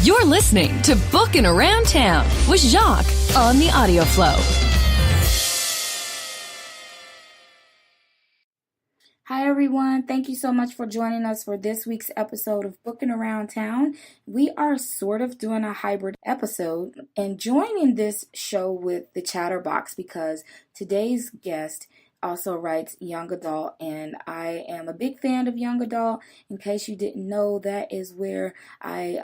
You're listening to Bookin' Around Town with Jacques on the audio flow. Hi, everyone. Thank you so much for joining us for this week's episode of Bookin' Around Town. We are sort of doing a hybrid episode and joining this show with the Chatterbox because today's guest also writes young adult, and I am a big fan of young adult. In case you didn't know, that is where I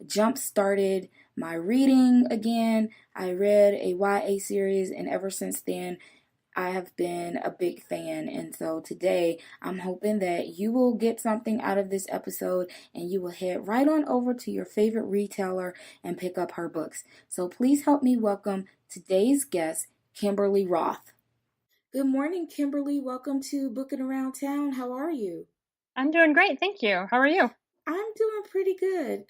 jump-started my reading again. I read a YA series, and ever since then, I have been a big fan. And so today, I'm hoping that you will get something out of this episode and you will head right on over to your favorite retailer and pick up her books. So please help me welcome today's guest, Kimberly Loth. Good morning, Kimberly. Welcome to Bookin' Around Town. How are you? I'm doing great, thank you. How are you? I'm doing pretty good.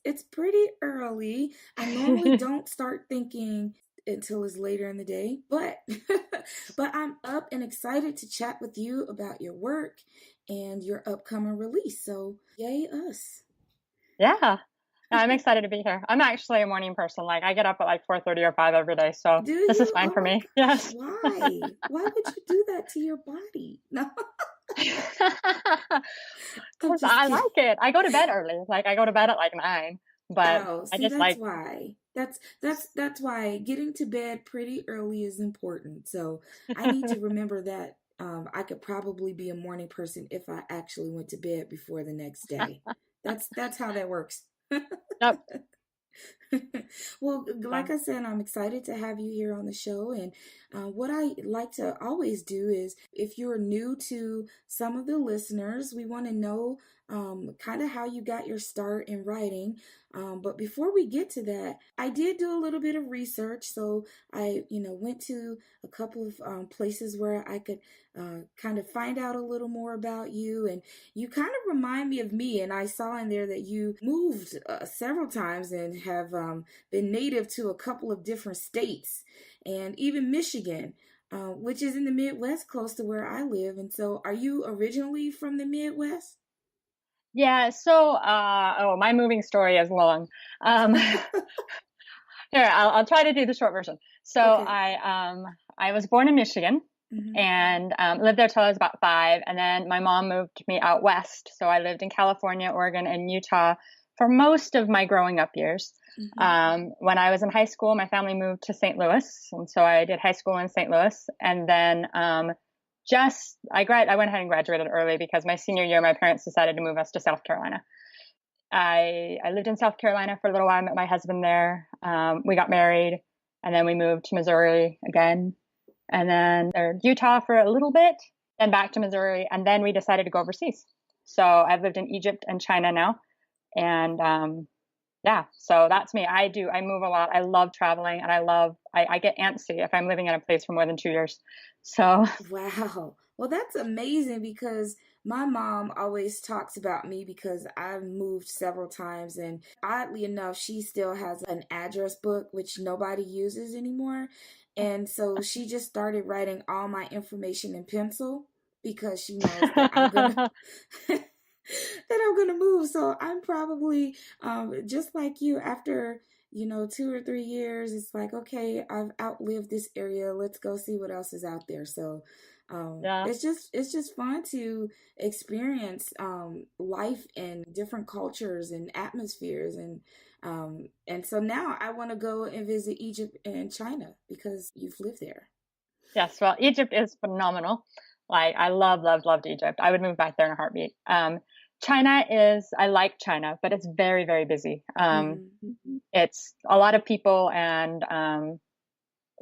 It's pretty early. I normally don't start thinking until it's later in the day, but I'm up and excited to chat with you about your work and your upcoming release. So yay us. Yeah. I'm excited to be here. I'm actually a morning person. Like I get up at like 4:30 or 5 every day, so this is fine for me. Yes. Why? Why would you do that to your body? No. Because I like it. I go to bed early. Like I go to bed at like 9, but I just that's why. That's why getting to bed pretty early is important. So I need to remember that. I could probably be a morning person if I actually went to bed before the next day. That's how that works. Yep. Well, like I said, I'm excited to have you here on the show. And what I like to always do is, if you're new to some of the listeners, we want to know kind of how you got your start in writing. But before we get to that, I did do a little bit of research. So I, went to a couple of places where I could kind of find out a little more about you. And you kind of remind me of me. And I saw in there that you moved several times and have been native to a couple of different states and even Michigan, which is in the Midwest, close to where I live. And so are you originally from the Midwest? Yeah, so my moving story is long. Here, I'll try to do the short version. So Okay. I was born in Michigan. Mm-hmm. And lived there till I was about 5. And then my mom moved me out west. So I lived in California, Oregon, and Utah for most of my growing up years. Mm-hmm. When I was in high school, my family moved to St. Louis. And so I did high school in St. Louis. And then I went ahead and graduated early because my senior year, my parents decided to move us to South Carolina. I lived in South Carolina for a little while. I met my husband there. We got married. And then we moved to Missouri again. And then Utah for a little bit, then back to Missouri, and then we decided to go overseas. So I've lived in Egypt and China now, and so that's me. I move a lot. I love traveling, and I get antsy if I'm living in a place for more than 2 years. So wow, well that's amazing because my mom always talks about me because I've moved several times, and oddly enough, she still has an address book which nobody uses anymore. And so she just started writing all my information in pencil because she knows that I'm gonna that I'm gonna move. So I'm probably just like you. After 2 or 3 years, it's like, okay, I've outlived this area. Let's go see what else is out there. So it's just fun to experience life in different cultures and atmospheres, and so now I want to go and visit Egypt and China because you've lived there. Yes, well, Egypt is phenomenal. Like I loved Egypt. I would move back there in a heartbeat. I like China, but it's very, very busy. It's a lot of people, and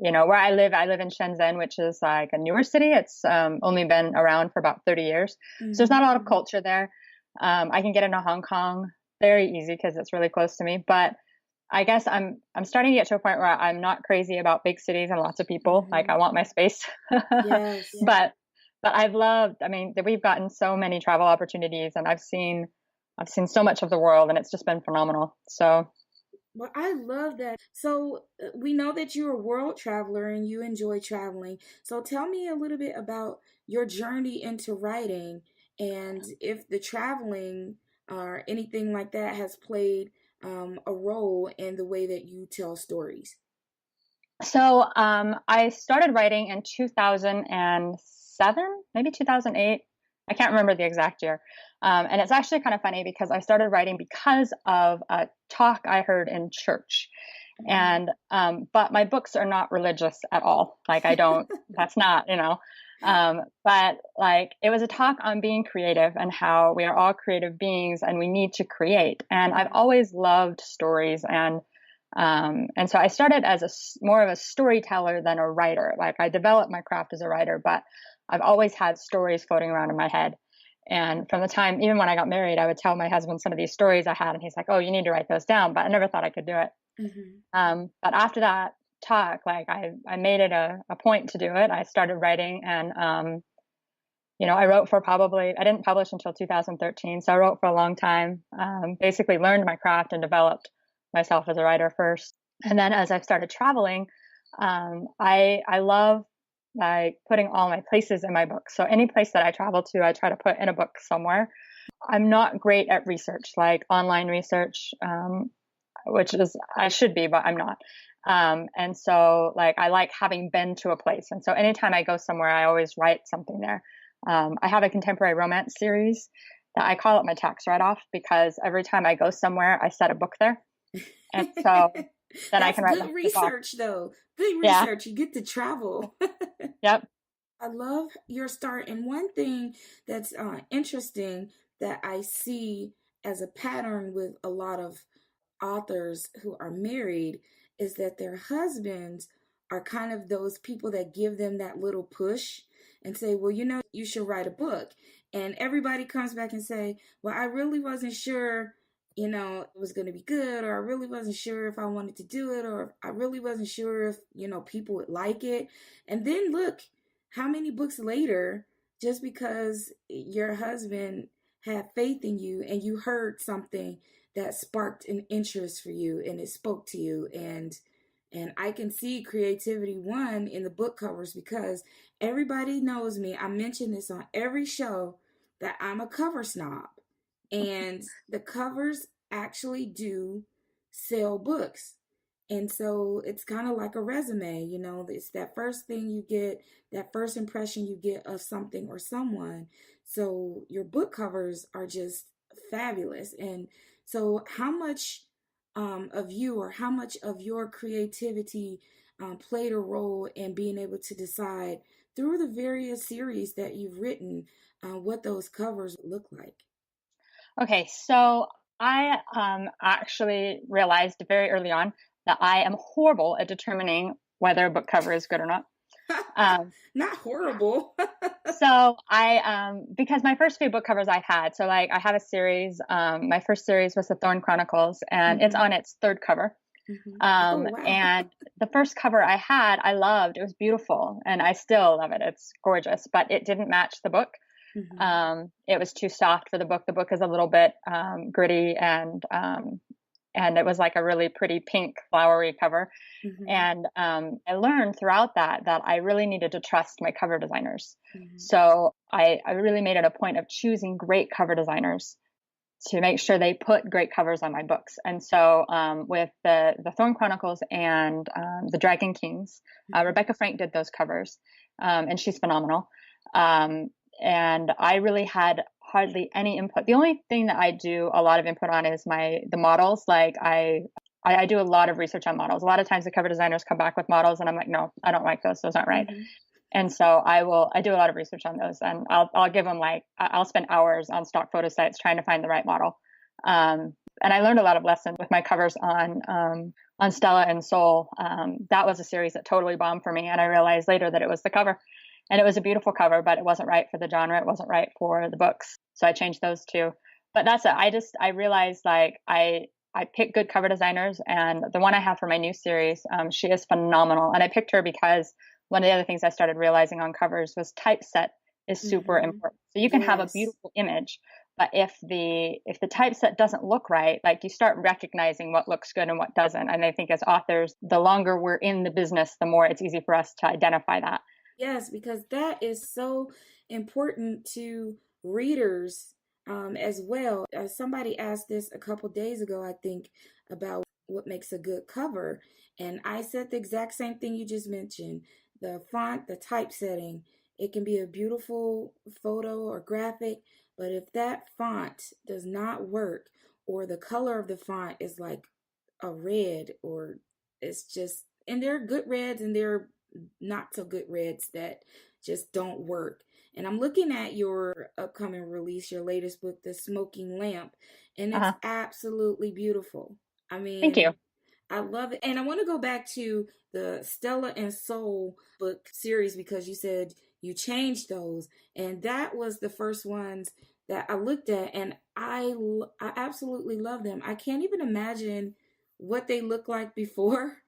where I live in Shenzhen, which is like a newer city. It's only been around for about 30 years. Mm-hmm. So there's not a lot of culture there. I can get into Hong Kong very easy because it's really close to me. But I guess I'm starting to get to a point where I'm not crazy about big cities and lots of people. Mm-hmm. Like I want my space. Yes. But we've gotten so many travel opportunities, and I've seen so much of the world, and it's just been phenomenal. So. Well, I love that. So we know that you're a world traveler and you enjoy traveling. So tell me a little bit about your journey into writing, and if the traveling or anything like that has played a role in the way that you tell stories? So I started writing in 2007, maybe 2008. I can't remember the exact year. And it's actually kind of funny because I started writing because of a talk I heard in church. And but my books are not religious at all. Like I don't, that's not, but like it was a talk on being creative and how we are all creative beings and we need to create. And I've always loved stories, and so I started as more of a storyteller than a writer. Like I developed my craft as a writer, but I've always had stories floating around in my head. And from the time, even when I got married, I would tell my husband some of these stories I had, and he's like, "Oh, you need to write those down." But I never thought I could do it. But after that talk, like I made it a point to do it. I started writing, and I wrote for I didn't publish until 2013, so I wrote for a long time. Basically, learned my craft and developed myself as a writer first, and then as I've started traveling, I love like putting all my places in my book. So any place that I travel to, I try to put in a book somewhere. I'm not great at research, like online research, which is I should be, but I'm not. And so like I like having been to a place, and so anytime I go somewhere, I always write something there. I have a contemporary romance series that I call it my tax write-off, because every time I go somewhere, I set a book there. And so then I can write good research, though. Good research. Yeah. You get to travel. Yep. I love your start. And one thing that's interesting that I see as a pattern with a lot of authors who are married is that their husbands are kind of those people that give them that little push and say, well, you should write a book. And everybody comes back and say, well, I really wasn't sure it was going to be good, or I really wasn't sure if I wanted to do it, or I really wasn't sure if, people would like it. And then look how many books later, just because your husband had faith in you and you heard something that sparked an interest for you and it spoke to you. And I can see creativity in the book covers, because everybody knows me. I mention this on every show that I'm a cover snob. And the covers actually do sell books. And so it's kind of like a resume, it's that first thing you get, that first impression you get of something or someone. So your book covers are just fabulous. And so how much of you, or how much of your creativity played a role in being able to decide through the various series that you've written what those covers look like? Okay, so I actually realized very early on that I am horrible at determining whether a book cover is good or not. Not horrible. So because my first few book covers I had, so like I have a series. My first series was the Chronicles, and it's on its third cover. Oh, wow. And the first cover I had, I loved. It was beautiful, and I still love it. It's gorgeous, but it didn't match the book. It was too soft for the book. The book is a little bit gritty, and it was like a really pretty pink flowery cover. And I learned throughout that I really needed to trust my cover designers. So I really made it a point of choosing great cover designers to make sure they put great covers on my books. And so with the Thorn Chronicles and the Dragon Kings, Rebecca Frank did those covers, and she's phenomenal. And I really had hardly any input. The only thing that I do a lot of input on is the models. Like I do a lot of research on models. A lot of times the cover designers come back with models and I'm like, no, I don't like those. Those aren't right. And so I do a lot of research on those, and I'll give them I'll spend hours on stock photo sites trying to find the right model. And I learned a lot of lessons with my covers on Stella and Sol. That was a series that totally bombed for me. And I realized later that it was the cover. And it was a beautiful cover, but it wasn't right for the genre. It wasn't right for the books. So I changed those too. But that's it. I realized I picked good cover designers, and the one I have for my new series, she is phenomenal. And I picked her because one of the other things I started realizing on covers was typeset is super important. So you can have a beautiful image, but if the typeset doesn't look right, like you start recognizing what looks good and what doesn't. And I think as authors, the longer we're in the business, the more it's easy for us to identify that. Yes, because that is so important to readers. as well. Somebody asked this a couple days ago, I think, about what makes a good cover. And I said the exact same thing you just mentioned. The font, the typesetting, it can be a beautiful photo or graphic, but if that font does not work, or the color of the font is like a red, or it's just, and there are good reds and there are not so good reds that just don't work. And I'm looking at your upcoming release, your latest book, The Smoking Lamp, and it's Uh-huh. absolutely beautiful. I Thank you. mean, I love it. And I want to go back to the Stella and Sol book series because you said you changed those. And that was the first ones that I looked at, and I absolutely love them. I can't even imagine what they look like before.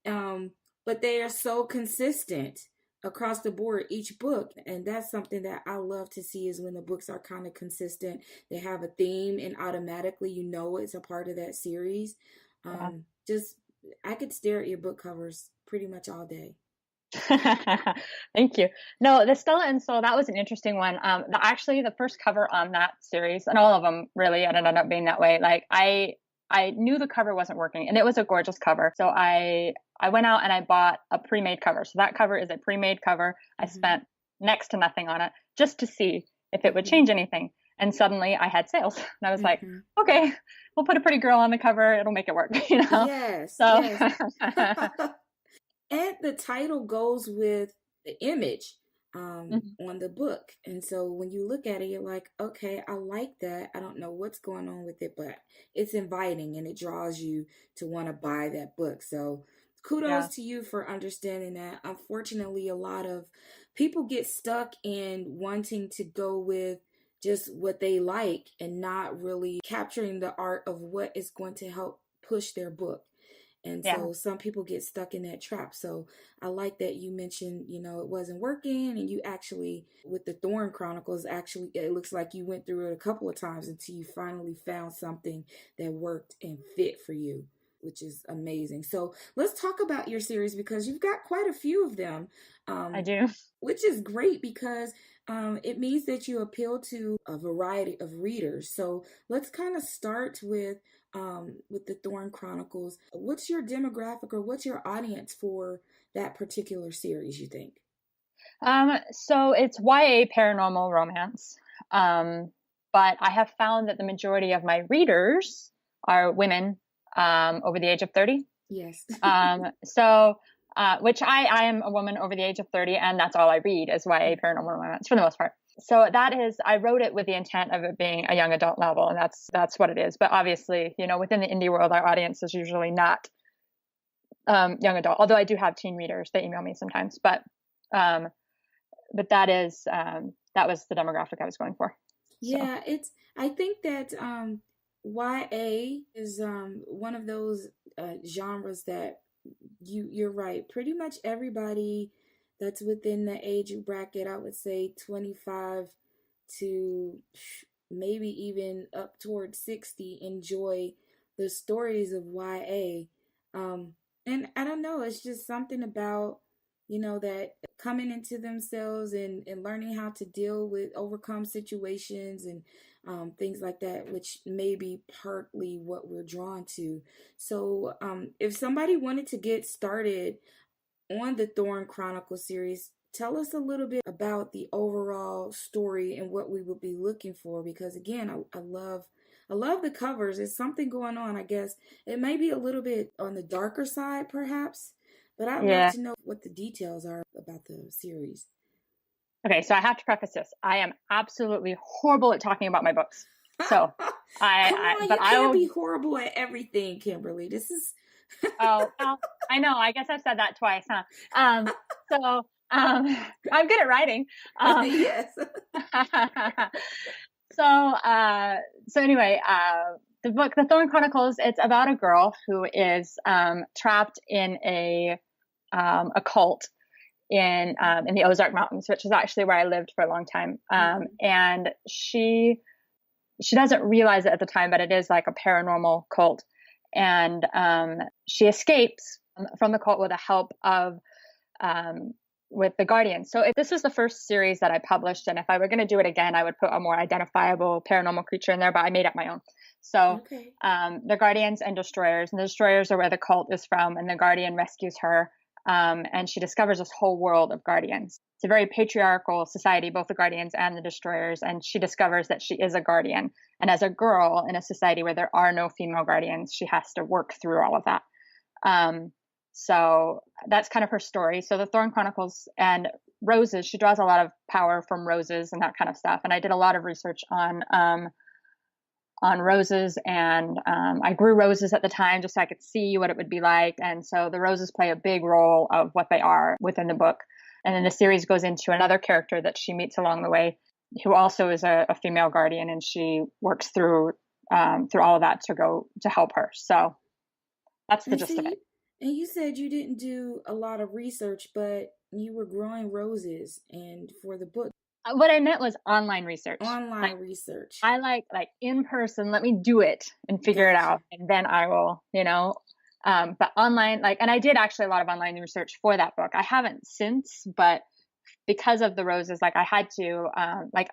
Um, but they are so consistent across the board each book, and that's something that I love to see, is when the books are kind of consistent. They have a theme and automatically you know it's a part of that series. Yeah. Just I could stare at your book covers pretty much all day. Thank you. No, the Stella and Sol, that was an interesting one. Actually, the first cover on that series, and all of them really ended up being that way. Like I knew the cover wasn't working, and it was a gorgeous cover. So I went out and I bought a pre-made cover. So that cover is a pre-made cover. I spent next to nothing on it just to see if it would change anything. And suddenly I had sales, and I was like, okay, we'll put a pretty girl on the cover. It'll make it work, you know? Yes. So. Yes. And the title goes with the image on the book. And so when you look at it, you're like, okay, I like that. I don't know what's going on with it, but it's inviting and it draws you to want to buy that book. So kudos to you for understanding that. Unfortunately, a lot of people get stuck in wanting to go with just what they like and not really capturing the art of what is going to help push their book. And so some people get stuck in that trap. So I like that you mentioned, you know, it wasn't working, and you actually, with the Thorn Chronicles, actually, it looks like you went through it a couple of times until you finally found something that worked and fit for you, which is amazing. So let's talk about your series, because you've got quite a few of them. I do. Which is great, because it means that you appeal to a variety of readers. So let's kind of start with the Thorn Chronicles. What's your demographic, or what's your audience for that particular series, you think? So it's YA paranormal romance. But I have found that the majority of my readers are women over the age of 30. Yes. Which I am a woman over the age of 30, and that's all I read is YA paranormal romance for the most part. So that is, I wrote it with the intent of it being a young adult novel, and that's what it is. But obviously, you know, within the indie world, our audience is usually not young adult. Although I do have teen readers, they email me sometimes. But that was the demographic I was going for. Yeah, I think that YA is one of those genres that you're right. Pretty much everybody that's within the age bracket, I would say 25 to maybe even up towards 60, enjoy the stories of YA. And I don't know, it's just something about, you know, that coming into themselves and learning how to overcome situations and things like that, which may be partly what we're drawn to. So if somebody wanted to get started on the Thorn Chronicle series, tell us a little bit about the overall story and what we would be looking for, because again, I love the covers. There's something going on. I guess it may be a little bit on the darker side, perhaps, but I'd love to know what the details are about the series. Okay, so I have to preface this. I am absolutely horrible at talking about my books. So you can't be horrible at everything, Kimberly. This is Oh, well, I know. I guess I've said that twice, huh? I'm good at writing. Yes. So anyway, the book, The Thorn Chronicles, it's about a girl who is trapped in a cult in the Ozark Mountains, which is actually where I lived for a long time. And she doesn't realize it at the time, but it is like a paranormal cult. And she escapes from the cult with the help of with the Guardians. So this was the first series that I published, and if I were going to do it again, I would put a more identifiable paranormal creature in there, but I made up my own. So the Guardians and Destroyers, and the Destroyers are where the cult is from, and the Guardian rescues her, and she discovers this whole world of Guardians. It's a very patriarchal society, both the Guardians and the Destroyers, and she discovers that she is a Guardian. And as a girl in a society where there are no female Guardians, she has to work through all of that. So that's kind of her story. So the Thorn Chronicles and roses, she draws a lot of power from roses and that kind of stuff. And I did a lot of research on roses, and I grew roses at the time just so I could see what it would be like. And so the roses play a big role of what they are within the book. And then the series goes into another character that she meets along the way, who also is a female Guardian, and she works through all of that to help her. So that's the gist of it. And you said you didn't do a lot of research, but you were growing roses and for the book. What I meant was online research. Research. I like in person, let me do it and figure it out. And then I will, but online, and I did actually a lot of online research for that book. I haven't since, but because of the roses, I had to,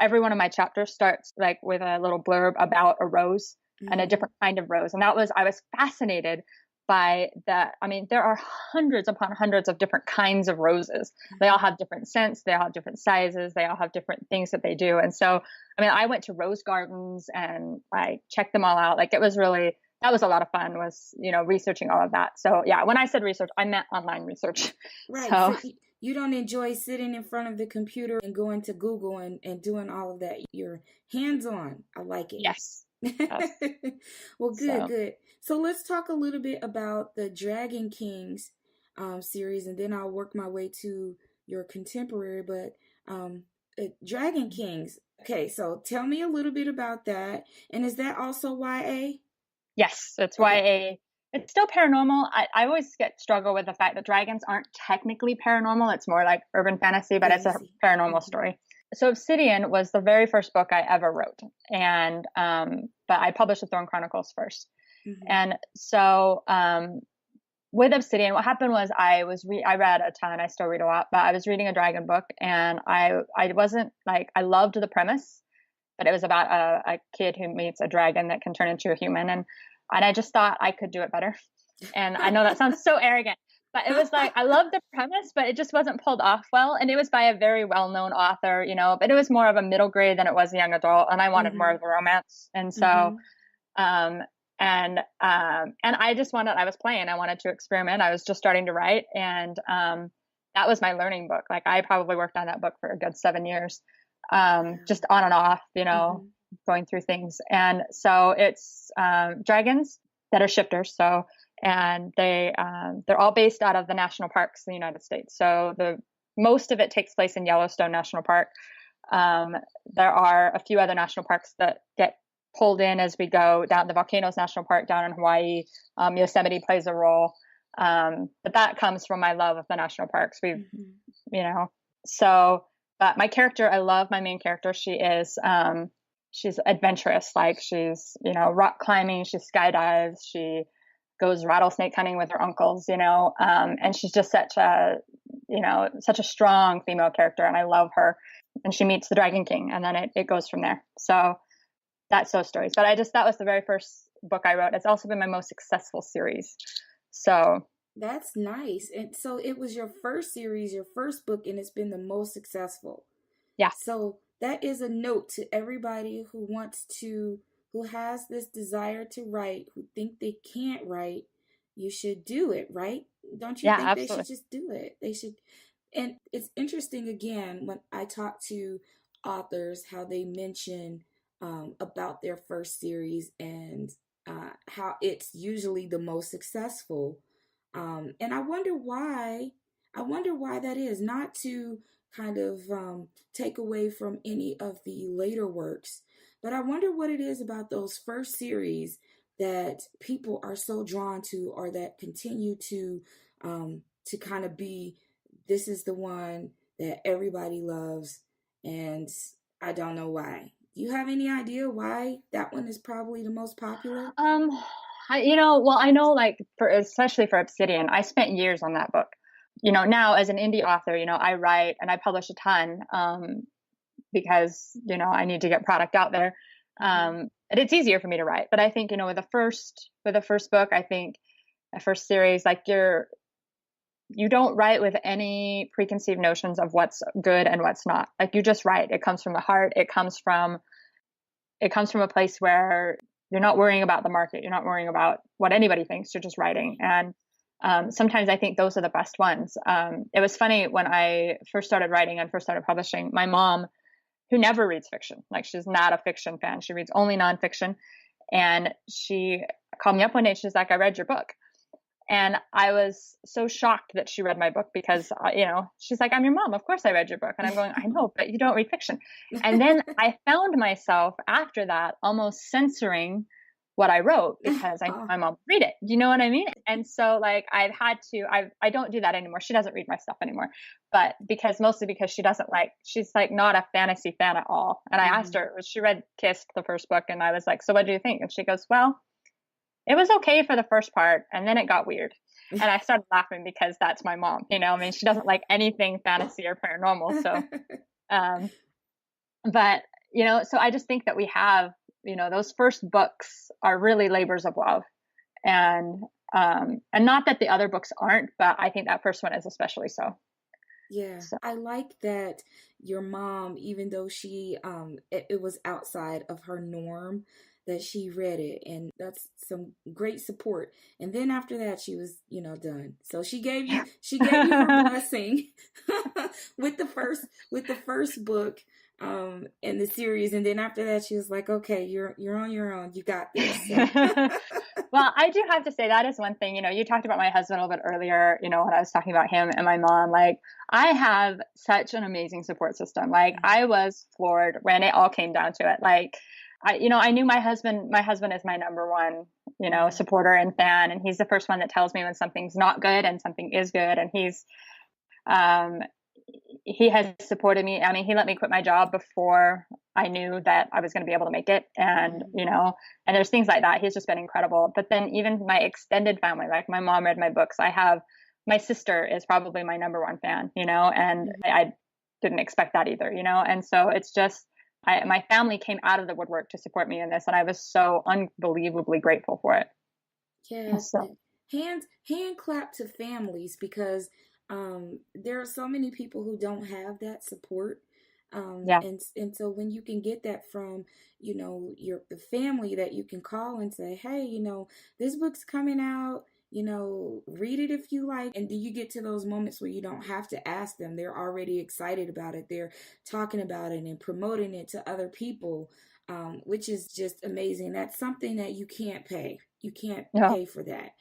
every one of my chapters starts with a little blurb about a rose and a different kind of rose. And I was fascinated by that. I mean, there are hundreds upon hundreds of different kinds of roses. They all have different scents. They all have different sizes. They all have different things that they do. And so, I mean, I went to rose gardens and I checked them all out. It was really, that was a lot of fun, was, researching all of that. So yeah, when I said research, I meant online research. Right. So you don't enjoy sitting in front of the computer and going to Google and doing all of that. You're hands-on. I like it. Yes. Well, good. So let's talk a little bit about the Dragon Kings series, and then I'll work my way to your contemporary. But Dragon Kings. Okay, so tell me a little bit about that. And is that also YA? Yes, it's YA. It's still paranormal. I always struggle with the fact that dragons aren't technically paranormal. It's more like urban fantasy, but it's a paranormal story. So Obsidian was the very first book I ever wrote, and but I published the Thorn Chronicles first. And so with Obsidian, what happened was I read a ton. I still read a lot, but I was reading a dragon book, and I wasn't I loved the premise, but it was about a kid who meets a dragon that can turn into a human, and I just thought I could do it better. And I know that sounds so arrogant, but it was I loved the premise, but it just wasn't pulled off well. And it was by a very well-known author, but it was more of a middle grade than it was a young adult. And I wanted more of a romance. And so, and I just I wanted to experiment. I was just starting to write. And that was my learning book. I probably worked on that book for a good 7 years, just on and off, going through things. And so it's dragons that are shifters. So, and they're all based out of the national parks in the United States. So most of it takes place in Yellowstone National Park. There are a few other national parks that get pulled in as we go down. The Volcanoes National Park down in Hawaii, Yosemite plays a role. But that comes from my love of the national parks. But my character, I love my main character. She's adventurous. She's, rock climbing, she skydives, she goes rattlesnake hunting with her uncles, and she's just such a strong female character, and I love her. And she meets the Dragon King, and then it goes from there. So that's those stories. But that was the very first book I wrote. It's also been my most successful series. So that's nice. And so it was your first series, your first book, and it's been the most successful. Yeah. So that is a note to everybody who has this desire to write, who think they can't write. You should do it, right? Don't you think absolutely. They should just do it? They should. And it's interesting, again, when I talk to authors, how they mention about their first series and how it's usually the most successful. And I wonder why that is. Not to kind of take away from any of the later works, but I wonder what it is about those first series that people are so drawn to, or that continue to kind of be, this is the one that everybody loves, and I don't know why. Do you have any idea why that one is probably the most popular? I know, especially for Obsidian, I spent years on that book. now as an indie author, I write and I publish a ton, because, I need to get product out there. And it's easier for me to write, but I think, with the first book, I think a first series, like you don't write with any preconceived notions of what's good and what's not. Like you just write. It comes from the heart. It comes from a place where you're not worrying about the market. You're not worrying about what anybody thinks. You're just writing. And sometimes I think those are the best ones. It was funny when I first started writing and first started publishing, my mom, who never reads fiction, like she's not a fiction fan. She reads only nonfiction. And she called me up one day. She's like, I read your book. And I was so shocked that she read my book because, she's like, I'm your mom. Of course I read your book. And I'm going, I know, but you don't read fiction. And then I found myself after that almost censoring what I wrote because I knew my mom would read it. Do you know what I mean? And so like I don't do that anymore. She doesn't read my stuff anymore, but mostly because she's like not a fantasy fan at all. And I asked her, she read Kissed, the first book. And I was like, so what do you think? And she goes, well, it was okay for the first part. And then it got weird. And I started laughing because that's my mom, she doesn't like anything fantasy or paranormal. So, but, so I just think that we have, those first books are really labors of love, and not that the other books aren't, but I think that first one is especially so. Yeah. So. I like that your mom, even though she, it was outside of her norm, that she read it, and that's some great support. And then after that, she was, done. So she gave you her blessing with the first book in the series, and then after that, she was like, "Okay, you're on your own. You got this." Well, I do have to say that is one thing. You talked about my husband a little bit earlier. When I was talking about him and my mom, like I have such an amazing support system. Like I was floored when it all came down to it. Like. I knew my husband is my number one, supporter and fan. And he's the first one that tells me when something's not good and something is good. And he has supported me. I mean, he let me quit my job before I knew that I was going to be able to make it. And, and there's things like that. He's just been incredible. But then even my extended family, like my mom read my books. My sister is probably my number one fan, and I didn't expect that either, and so it's just, my family came out of the woodwork to support me in this, and I was so unbelievably grateful for it. Yeah, so. hand clap to families, because there are so many people who don't have that support. And so when you can get that from, the family that you can call and say, hey, this book's coming out, read it if you like. And do you get to those moments where you don't have to ask them? They're already excited about it. They're talking about it and promoting it to other people, which is just amazing. That's something that you can't pay. You can't pay for that.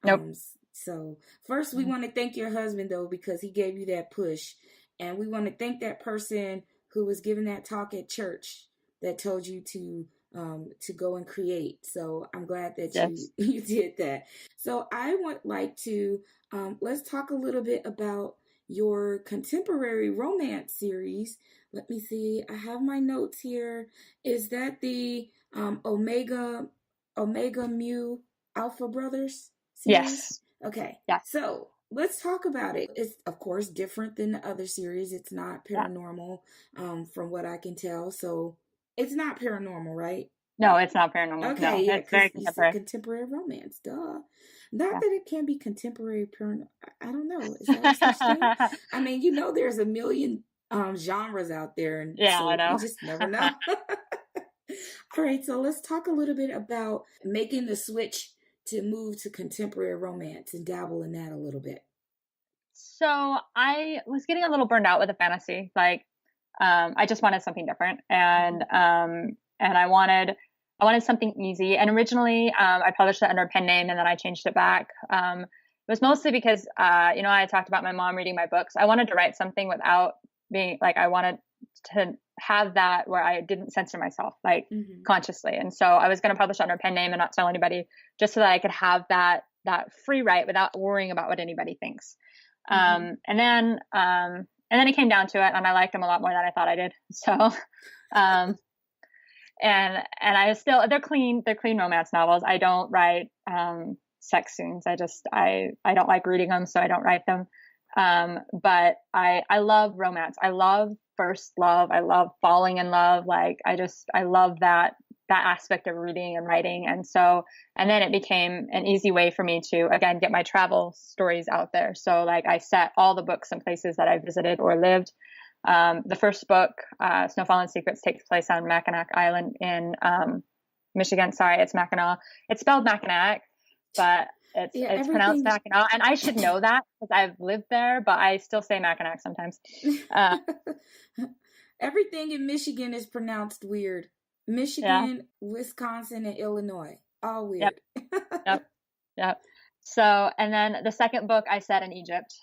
Nope. So first we want to thank your husband, though, because he gave you that push. And we want to thank that person who was giving that talk at church that told you to go and create. So I'm glad that you did that. So I would like to, let's talk a little bit about your contemporary romance series. Let me see. I have my notes here. Is that the Omega Mu Alpha Brothers series? Yes. Okay. Yeah. So let's talk about it. It's, of course, different than the other series. It's not paranormal, from what I can tell. So it's not paranormal, right? No, it's not paranormal. Okay, no, yeah, it's very contemporary. Contemporary romance, duh. Not that it can be contemporary paranormal. I don't know. Is that such thing? I mean, there's a million genres out there, and so I know. you just never know. All right, so let's talk a little bit about making the switch to move to contemporary romance and dabble in that a little bit. So I was getting a little burned out with the fantasy. Like, I just wanted something different, and I wanted something easy. And originally, I published it under a pen name, and then I changed it back. It was mostly because, I talked about my mom reading my books. I wanted to write something without being like, I wanted to have that where I didn't censor myself, like consciously. And so I was going to publish under a pen name and not tell anybody, just so that I could have that free write without worrying about what anybody thinks. And then it came down to it, and I liked them a lot more than I thought I did. So, and I still, they're clean romance novels. I don't write, sex scenes. I don't like reading them, so I don't write them. But I love romance. I love first love. I love falling in love. Like I love that aspect of reading and writing. And then it became an easy way for me to, again, get my travel stories out there. So like I set all the books and places that I visited or lived. The first book, Snowfall and Secrets, takes place on Mackinac Island in Michigan. Sorry, it's Mackinac. It's spelled Mackinac, but it's pronounced Mackinac. And I should know that because I've lived there, but I still say Mackinac sometimes. Everything in Michigan is pronounced weird. Michigan, Wisconsin, and Illinois, all weird. Yep. So, and then the second book I set in Egypt,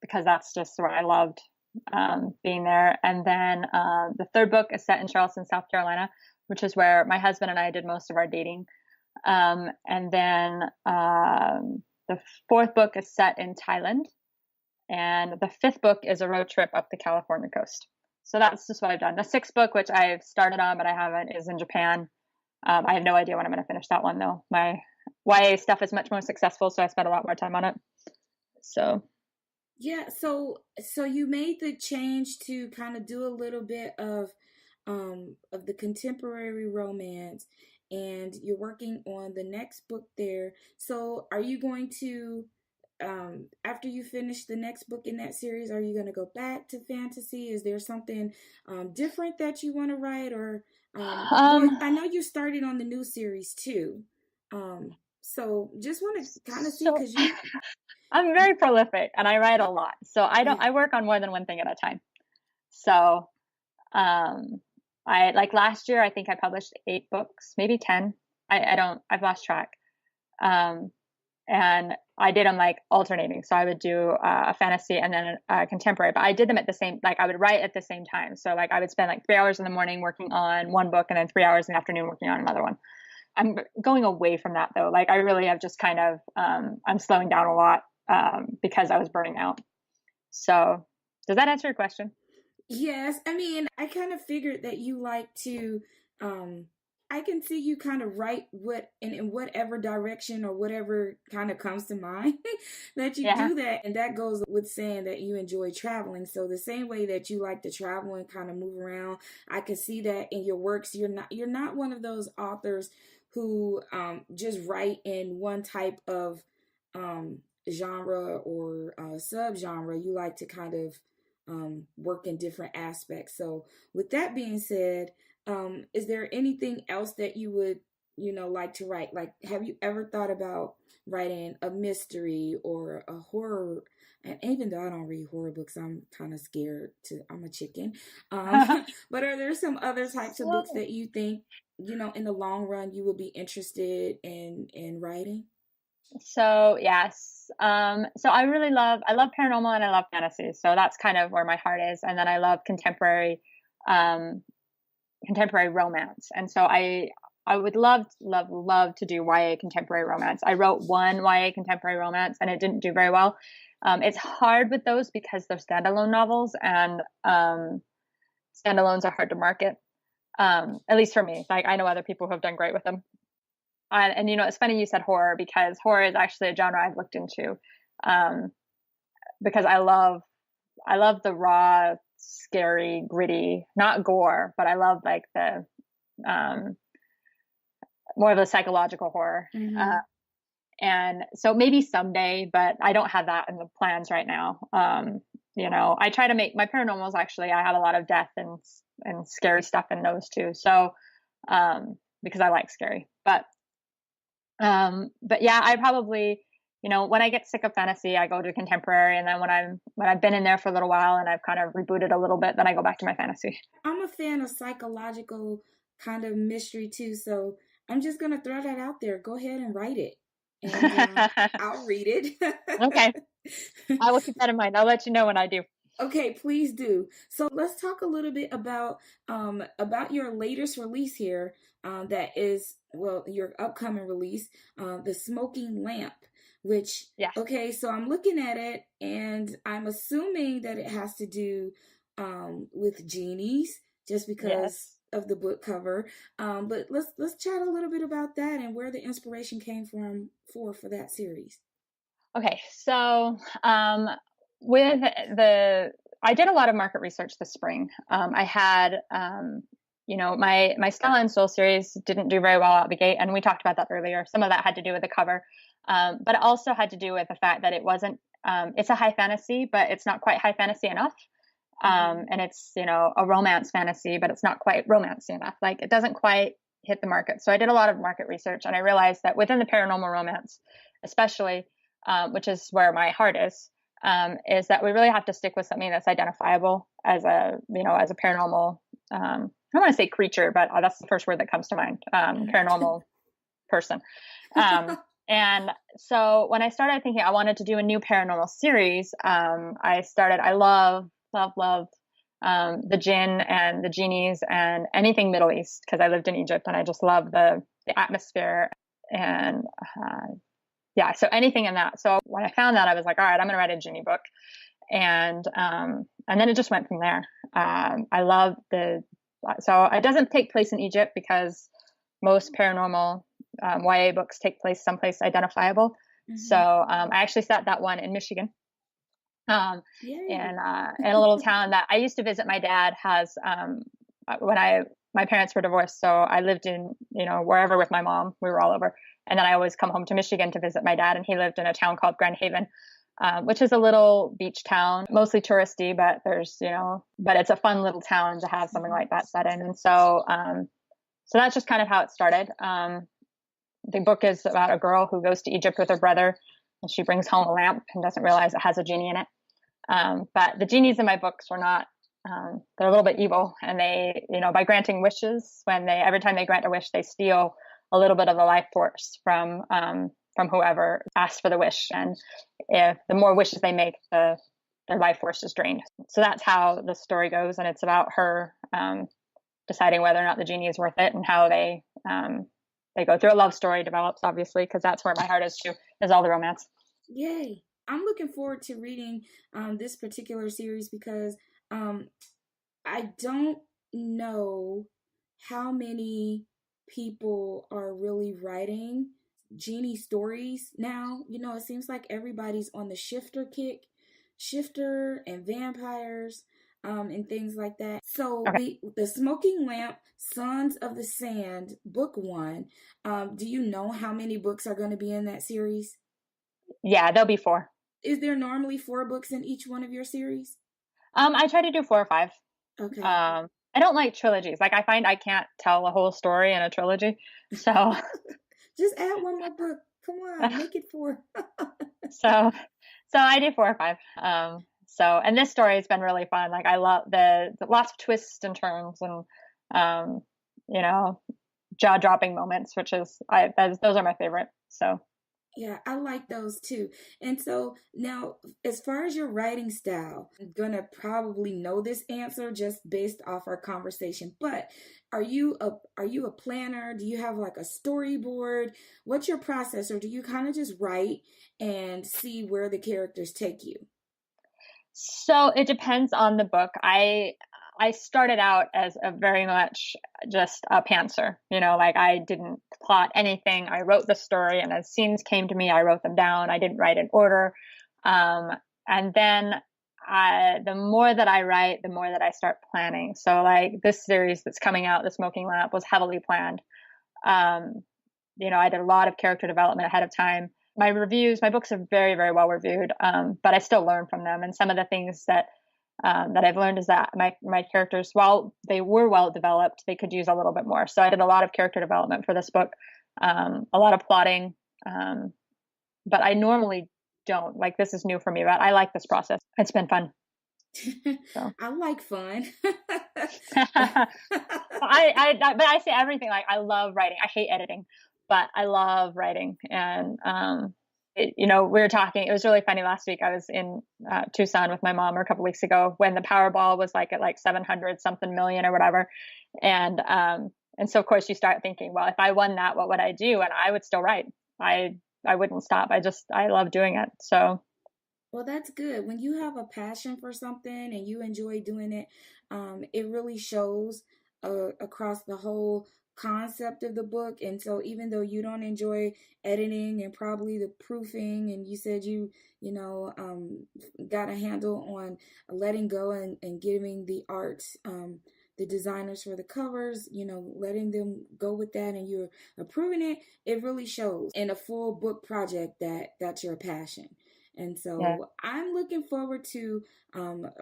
because that's just where I loved being there. And then the third book is set in Charleston, South Carolina, which is where my husband and I did most of our dating. And then the fourth book is set in Thailand. And the fifth book is a road trip up the California coast. So that's just what I've done. The sixth book, which I've started on, but I haven't, is in Japan. I have no idea when I'm going to finish that one, though. My YA stuff is much more successful, so I spent a lot more time on it. So, yeah. So you made the change to kind of do a little bit of the contemporary romance, and you're working on the next book there. So, are you going to? After you finish the next book in that series, are you going to go back to fantasy? Is there something different that you want to write? Or I know you started on the new series too. So just want to kind of see, because I'm very prolific and I write a lot. So I work on more than one thing at a time. So I like last year, I think I published 8 books, maybe 10. I've lost track. And I did them like alternating. So I would do a fantasy and then a contemporary, but I did them at the same, like I would write at the same time. So like I would spend like 3 hours in the morning working on one book and then 3 hours in the afternoon working on another one. I'm going away from that though. Like I really have just kind of, I'm slowing down a lot because I was burning out. So does that answer your question? Yes. I mean, I kind of figured that you like to, I can see you kind of write in whatever direction or whatever kind of comes to mind that you do that. And that goes with saying that you enjoy traveling. So the same way that you like to travel and kind of move around, I can see that in your works. You're not one of those authors who just write in one type of genre or subgenre. You like to kind of work in different aspects. So with that being said, is there anything else that you would, like to write? Like, have you ever thought about writing a mystery or a horror? And even though I don't read horror books, I'm kind of scared I'm a chicken. But are there some other types of books that you think, in the long run, you would be interested in writing? So yes. So I love paranormal and I love fantasy. So that's kind of where my heart is. And then I love contemporary romance. And so I would love to do YA contemporary romance. I wrote one YA contemporary romance and it didn't do very well. It's hard with those because they're standalone novels and standalones are hard to market. At least for me. Like I know other people who have done great with them. And it's funny you said horror because horror is actually a genre I've looked into because I love the raw, scary, gritty, not gore, but I love like the more of the psychological horror. Mm-hmm. And so maybe someday, but I don't have that in the plans right now. I try to make my paranormals actually, I have a lot of death and scary stuff in those too. So because I like scary. But yeah, I probably, when I get sick of fantasy, I go to contemporary, and then when I've been in there for a little while and I've kind of rebooted a little bit, then I go back to my fantasy. I'm a fan of psychological kind of mystery too, so I'm just gonna throw that out there. Go ahead and write it, and I'll read it. Okay, I will keep that in mind. I'll let you know when I do. Okay, please do. So let's talk a little bit about your latest release here. That is, your upcoming release, The Smoking Lamp, which, okay, so I'm looking at it and I'm assuming that it has to do with genies just because of the book cover. But let's chat a little bit about that and where the inspiration came from for that series. Okay, so I did a lot of market research this spring. I had, my Stella and Sol series didn't do very well out the gate, and we talked about that earlier. Some of that had to do with the cover, but it also had to do with the fact that it wasn't. It's a high fantasy, but it's not quite high fantasy enough. And it's, a romance fantasy, but it's not quite romancy enough. Like, it doesn't quite hit the market. So I did a lot of market research, and I realized that within the paranormal romance, especially, which is where my heart is that we really have to stick with something that's identifiable as a paranormal, I don't want to say creature, but that's the first word that comes to mind, paranormal person. And so when I started thinking I wanted to do a new paranormal series, I love the jinn and the genies and anything Middle East, because I lived in Egypt and I just love the atmosphere and so anything in that. So when I found that, I was like, all right, I'm going to write a genie book. And then it just went from there. So it doesn't take place in Egypt because most paranormal YA books take place someplace identifiable. Mm-hmm. So I actually set that one in Michigan. In a little town that I used to visit. My dad has, my parents were divorced, so I lived in, wherever with my mom. We were all over. And then I always come home to Michigan to visit my dad, and he lived in a town called Grand Haven, which is a little beach town, mostly touristy, but but it's a fun little town to have something like that set in. And so that's just kind of how it started. The book is about a girl who goes to Egypt with her brother, and she brings home a lamp and doesn't realize it has a genie in it. But the genies in my books were not, they're a little bit evil, and they, by granting wishes, every time they grant a wish, they steal a little bit of the life force from whoever asked for the wish. And if the more wishes they make, their life force is drained. So that's how the story goes. And it's about her, deciding whether or not the genie is worth it, and how they go through a love story, develops, obviously, because that's where my heart is too, is all the romance. Yay. I'm looking forward to reading this particular series because I don't know how many people are really writing genie stories now. It seems like everybody's on the shifter and vampires and things like that. So okay. the Smoking Lamp, Sons of the Sand, book 1, do you know how many books are going to be in that series? Yeah, there'll be 4. Is there normally 4 books in each one of your series? I try to do 4 or 5. Okay. I don't like trilogies. Like, I find I can't tell a whole story in a trilogy. So just add one more book. Come on, make it 4. So I do 4 or 5. And this story has been really fun. Like, I love the lots of twists and turns and, jaw-dropping moments, which is, those are my favorite. So. Yeah, I like those too. And so now, as far as your writing style, I'm going to probably know this answer just based off our conversation, but are you a planner? Do you have like a storyboard? What's your process? Or do you kind of just write and see where the characters take you? So it depends on the book. I started out as a very much just a pantser, like I didn't plot anything. I wrote the story, and as scenes came to me, I wrote them down. I didn't write in order. And then the more that I write, the more that I start planning. So like this series that's coming out, The Smoking Lamp, was heavily planned. I did a lot of character development ahead of time. My books are very, very well reviewed, but I still learn from them. And some of the things that I've learned is that my characters, while they were well developed, they could use a little bit more. So I did a lot of character development for this book, a lot of plotting, but I normally don't. Like, this is new for me, but I like this process. It's been fun. So. I like fun. But I say everything. Like, I love writing. I hate editing, but I love writing. And we were talking. It was really funny last week. I was in Tucson with my mom, or a couple weeks ago, when the Powerball was like at like 700 something million or whatever. And so of course you start thinking, well, if I won that, what would I do? And I would still write. I wouldn't stop. I love doing it. So. Well, that's good. When you have a passion for something and you enjoy doing it, it really shows across the whole concept of the book. And so even though you don't enjoy editing and probably the proofing, and you said got a handle on letting go and giving the art, the designers for the covers, letting them go with that, and you're approving it, it really shows in a full book project that's your passion. And so I'm looking forward to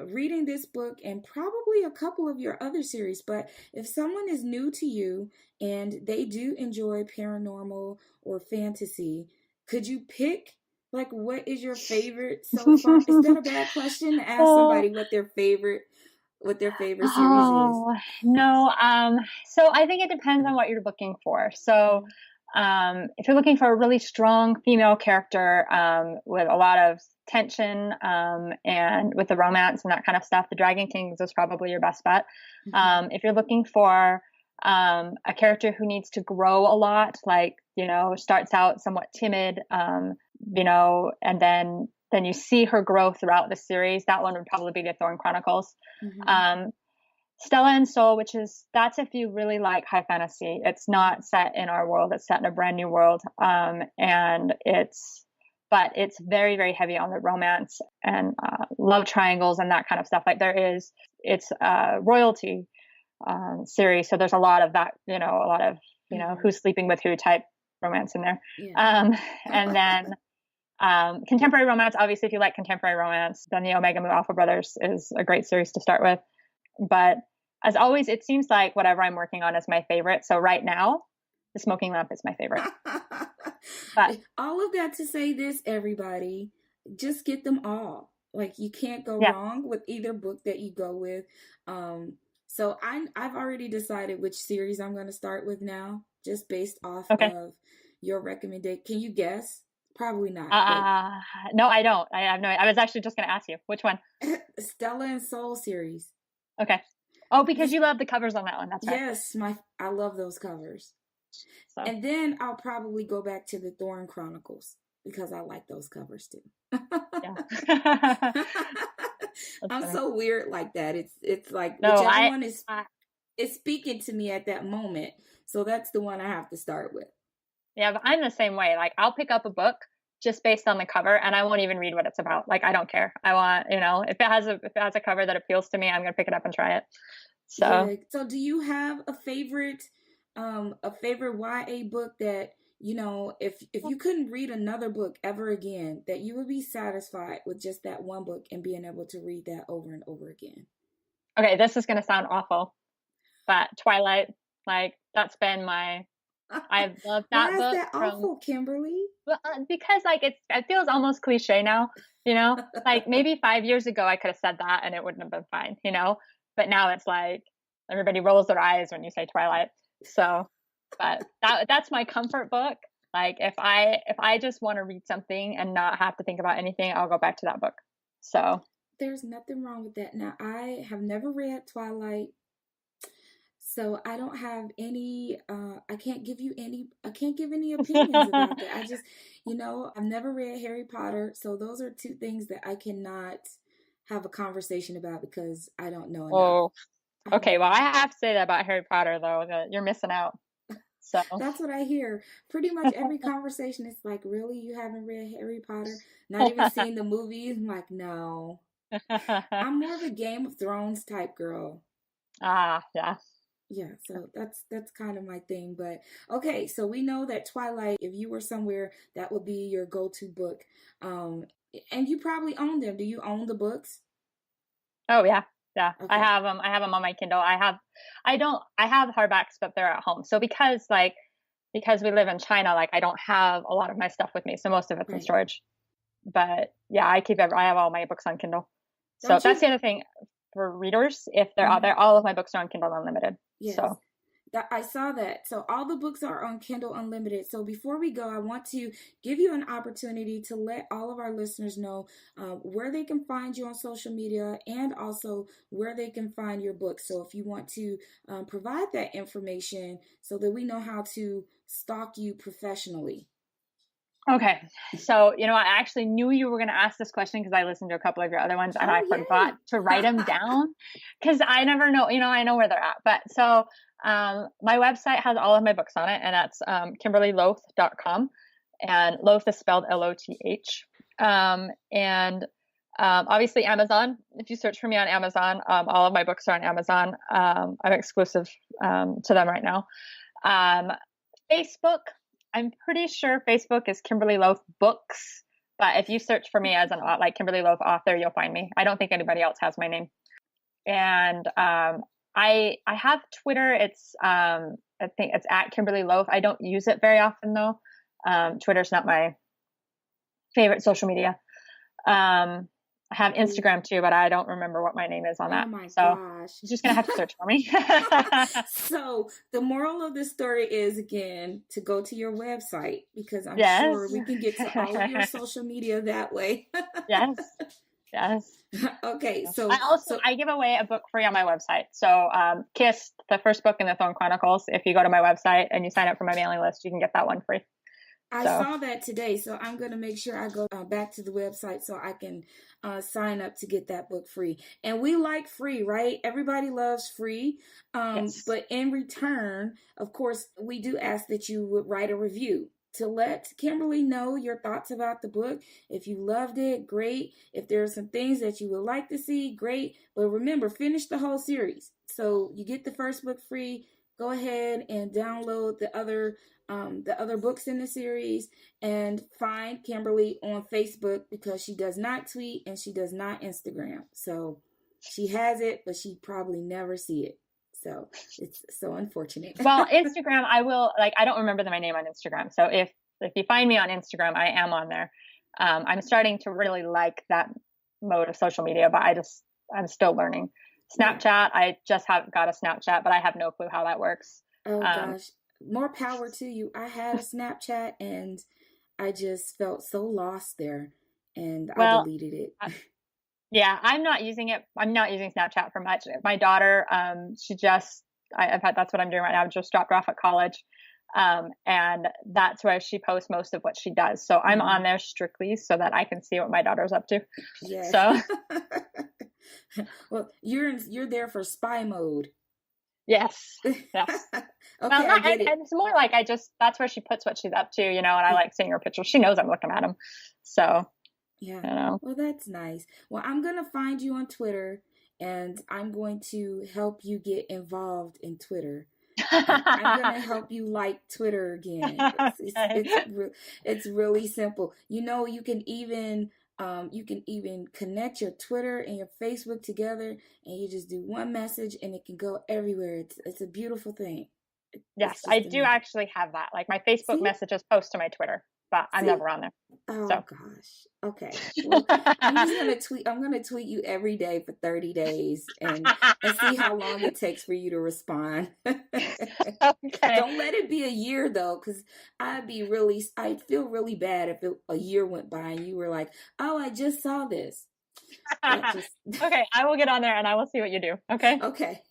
reading this book and probably a couple of your other series. But if someone is new to you and they do enjoy paranormal or fantasy, could you pick, like, what is your favorite so far? Is that a bad question to ask somebody what their favorite series is? No. So I think it depends on what you're looking for. So if you're looking for a really strong female character with a lot of tension and with the romance and that kind of stuff, the Dragon Kings is probably your best bet. If you're looking for a character who needs to grow a lot, like, starts out somewhat timid, and then you see her grow throughout the series, that one would probably be the Thorn Chronicles. Stella and Sol, that's if you really like high fantasy. It's not set in our world. It's set in a brand new world. But it's very, very heavy on the romance and love triangles and that kind of stuff. Like it's a royalty series. So there's a lot of that, a lot of, who's sleeping with who type romance in there. And then contemporary romance, obviously, if you like contemporary romance, then the Omega Mu Alpha Brothers is a great series to start with. But as always, it seems like whatever I'm working on is my favorite. So right now, The Smoking Lamp is my favorite. But all of that to say this, everybody, just get them all. Like, you can't go wrong with either book that you go with. So I've already decided which series I'm going to start with now, just based off of your recommendation. Can you guess? Probably not. No, I don't. I have no. I was actually just going to ask you which one. Stella and Sol series. Okay. Oh, because you love the covers on that one. That's right. Yes, I love those covers. So. And then I'll probably go back to the Thorn Chronicles because I like those covers too. I'm so weird like that. It's like whichever one is speaking to me at that moment. So that's the one I have to start with. Yeah, but I'm the same way. Like, I'll pick up a book just based on the cover, and I won't even read what it's about. Like, I don't care. I want, if it has a cover that appeals to me, I'm gonna pick it up and try it. So, yeah. So do you have a favorite YA book that, if you couldn't read another book ever again, that you would be satisfied with just that one book and being able to read that over and over again? Okay, this is gonna sound awful, but Twilight, like, that's been my. I love that book. Why is that awful, Kimberly? Because it feels almost cliche now, like maybe 5 years ago I could have said that and it wouldn't have been fine, but now it's like everybody rolls their eyes when you say Twilight. So, but that's my comfort book. Like, if I just want to read something and not have to think about anything, I'll go back to that book. So there's nothing wrong with that. Now, I have never read Twilight. So I don't have any, I can't give any opinions about that. I just, I've never read Harry Potter. So those are two things that I cannot have a conversation about because I don't know enough. Oh, okay. Well, I have to say that about Harry Potter, though, that you're missing out. So that's what I hear. Pretty much every conversation is like, really? You haven't read Harry Potter? Not even seen the movies? I'm like, no. I'm more of a Game of Thrones type girl. Yeah. Yeah, so that's kind of my thing. But okay, so we know that Twilight, if you were somewhere, that would be your go-to book. And you probably own them. Do you own the books? Oh yeah. Okay. I have them on my Kindle. I have hardbacks, but they're at home. So because we live in China, like, I don't have a lot of my stuff with me, so most of it's in storage. But yeah, I have all my books on Kindle. So that's the other thing. For readers, if they're out there, all of my books are on Kindle Unlimited. Yes. So I saw that. So all the books are on Kindle Unlimited. So before we go, I want to give you an opportunity to let all of our listeners know where they can find you on social media and also where they can find your books. So if you want to provide that information so that we know how to stalk you professionally. Okay. So, I actually knew you were going to ask this question because I listened to a couple of your other ones and I forgot to write them down because I never know, I know where they're at. But so My website has all of my books on it, and that's KimberlyLoth.com, and Loth is spelled Loth. And obviously Amazon. If you search for me on Amazon, all of my books are on Amazon. I'm exclusive to them right now. Facebook, I'm pretty sure Facebook is Kimberly Loth Books, but if you search for me as like Kimberly Loth author, you'll find me. I don't think anybody else has my name. And I have Twitter. It's I think it's at Kimberly Loth. I don't use it very often though. Twitter's not my favorite social media. I have Instagram too, but I don't remember what my name is on that. Oh my so gosh. You're just going to have to search for me. So the moral of the story is, again, to go to your website, because I'm Yes. sure we can get to all of your social media that way. Yes. Okay. So I give away a book free on my website. So Kiss, the first book in the Chronicles, if you go to my website and you sign up for my mailing list, you can get that one free. I saw that today, so I'm going to make sure I go back to the website so I can sign up to get that book free. And we like free, right? Everybody loves free. Yes. But in return, of course, we do ask that you would write a review to let Kimberly know your thoughts about the book. If you loved it, great. If there are some things that you would like to see, great. But remember, finish the whole series. So you get the first book free. Go ahead and download the other books in the series, and find Kimberly on Facebook, because she does not tweet and she does not Instagram. So she has it, but she probably never see it. So it's so unfortunate. Well, Instagram, I don't remember my name on Instagram. So if you find me on Instagram, I am on there. I'm starting to really like that mode of social media, but I'm still learning. Snapchat, I just got a Snapchat, but I have no clue how that works. Oh gosh, more power to you. I had a Snapchat and I just felt so lost there, and I deleted it. Yeah, I'm not using it. I'm not using Snapchat for much. My daughter, that's what I'm doing right now. I just dropped her off at college. And that's where she posts most of what she does. So I'm on there strictly so that I can see what my daughter's up to. Yeah. So well, you're there for spy mode. Yes. Okay, Well, it's more like that's where she puts what she's up to, and I like seeing her pictures. She knows I'm looking at them. So, yeah. Well, that's nice. Well, I'm going to find you on Twitter, and I'm going to help you get involved in Twitter. I'm going to help you like Twitter again. It's really simple. You can even connect your Twitter and your Facebook together, and you just do one message and it can go everywhere. It's a beautiful thing. Yes, I do actually have that. Like my Facebook messages post to my Twitter, but I'm never on there. Oh gosh. Okay. Well, I'm gonna tweet you every day for 30 days and see how long it takes for you to respond. Okay. Don't let it be a year though, because I'd feel really bad if a year went by and you were like, "Oh, I just saw this." Okay, I will get on there and I will see what you do. Okay. Okay.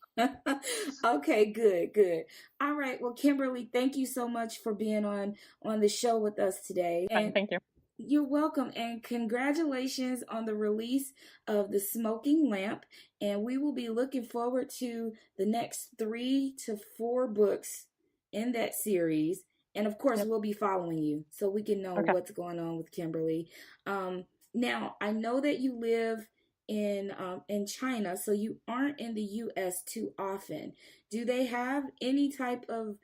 Okay, good. All right. Well, Kimberly, thank you so much for being on the show with us today. And thank you. You're welcome, and congratulations on the release of The Smoking Lamp. And we will be looking forward to the next 3 to 4 books in that series. And of course, we'll be following you so we can know what's going on with Kimberly. Now, I know that you live in China, so you aren't in the U.S. too often. Do they have any type of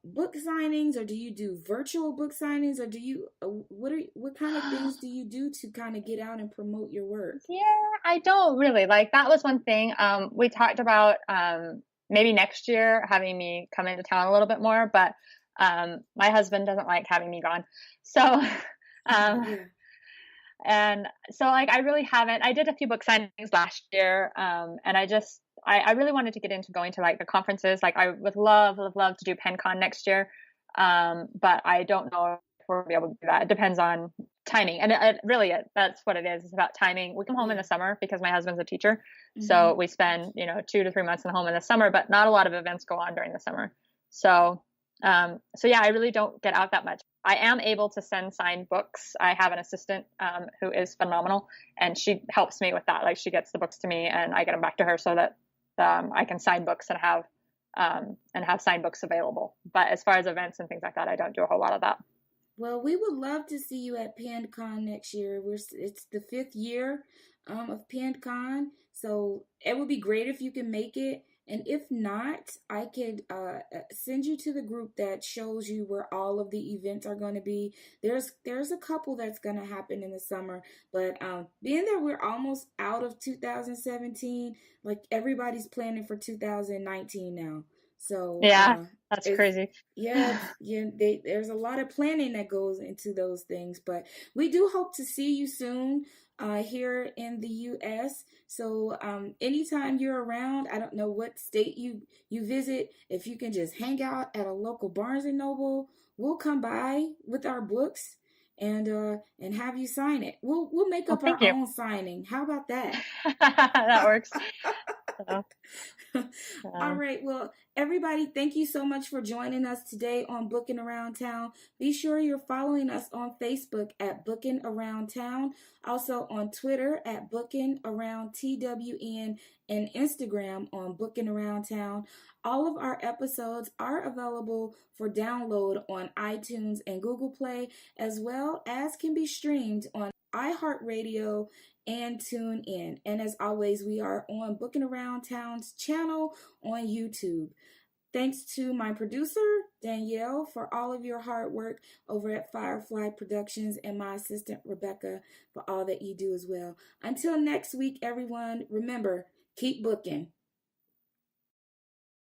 book signings, or do you do virtual book signings, or do you what kind of things do you do to kind of get out and promote your work? Yeah, I don't really. Like that was one thing we talked about maybe next year having me come into town a little bit more, but my husband doesn't like having me gone, so and so like I really haven't. I did a few book signings last year, and I really wanted to get into going to like the conferences. Like I would love to do PenCon next year, but I don't know if we'll be able to do that. It depends on timing, and that's what it is. It's about timing. We come home in the summer because my husband's a teacher, so we spend 2 to 3 months in home in the summer, but not a lot of events go on during the summer. So yeah, I really don't get out that much. I am able to send signed books. I have an assistant who is phenomenal, and she helps me with that. Like she gets the books to me and I get them back to her so that I can sign books and have and have signed books available. But as far as events and things like that, I don't do a whole lot of that. Well, we would love to see you at PenCon next year. It's the 5th year of PenCon, so it would be great if you can make it. And if not, I could send you to the group that shows you where all of the events are going to be. There's a couple that's going to happen in the summer, but being that we're almost out of 2017, like everybody's planning for 2019 now. So yeah, that's crazy. Yeah, there's a lot of planning that goes into those things, but we do hope to see you soon here in the U.S. So anytime you're around, I don't know what state you visit, if you can just hang out at a local Barnes and Noble, we'll come by with our books and have you sign it. We'll make up our own signing. How about that? That works. All right. Well, everybody, thank you so much for joining us today on Bookin' Around Town. Be sure you're following us on Facebook at Bookin' Around Town, also on Twitter at Bookin' Around TWN, and Instagram on Bookin' Around Town. All of our episodes are available for download on iTunes and Google Play, as well as can be streamed on iHeartRadio and tune in. And as always, we are on Bookin' Around Town's channel on YouTube. Thanks to my producer, Danielle, for all of your hard work over at Firefly Productions, and my assistant, Rebecca, for all that you do as well. Until next week, everyone, remember, keep booking.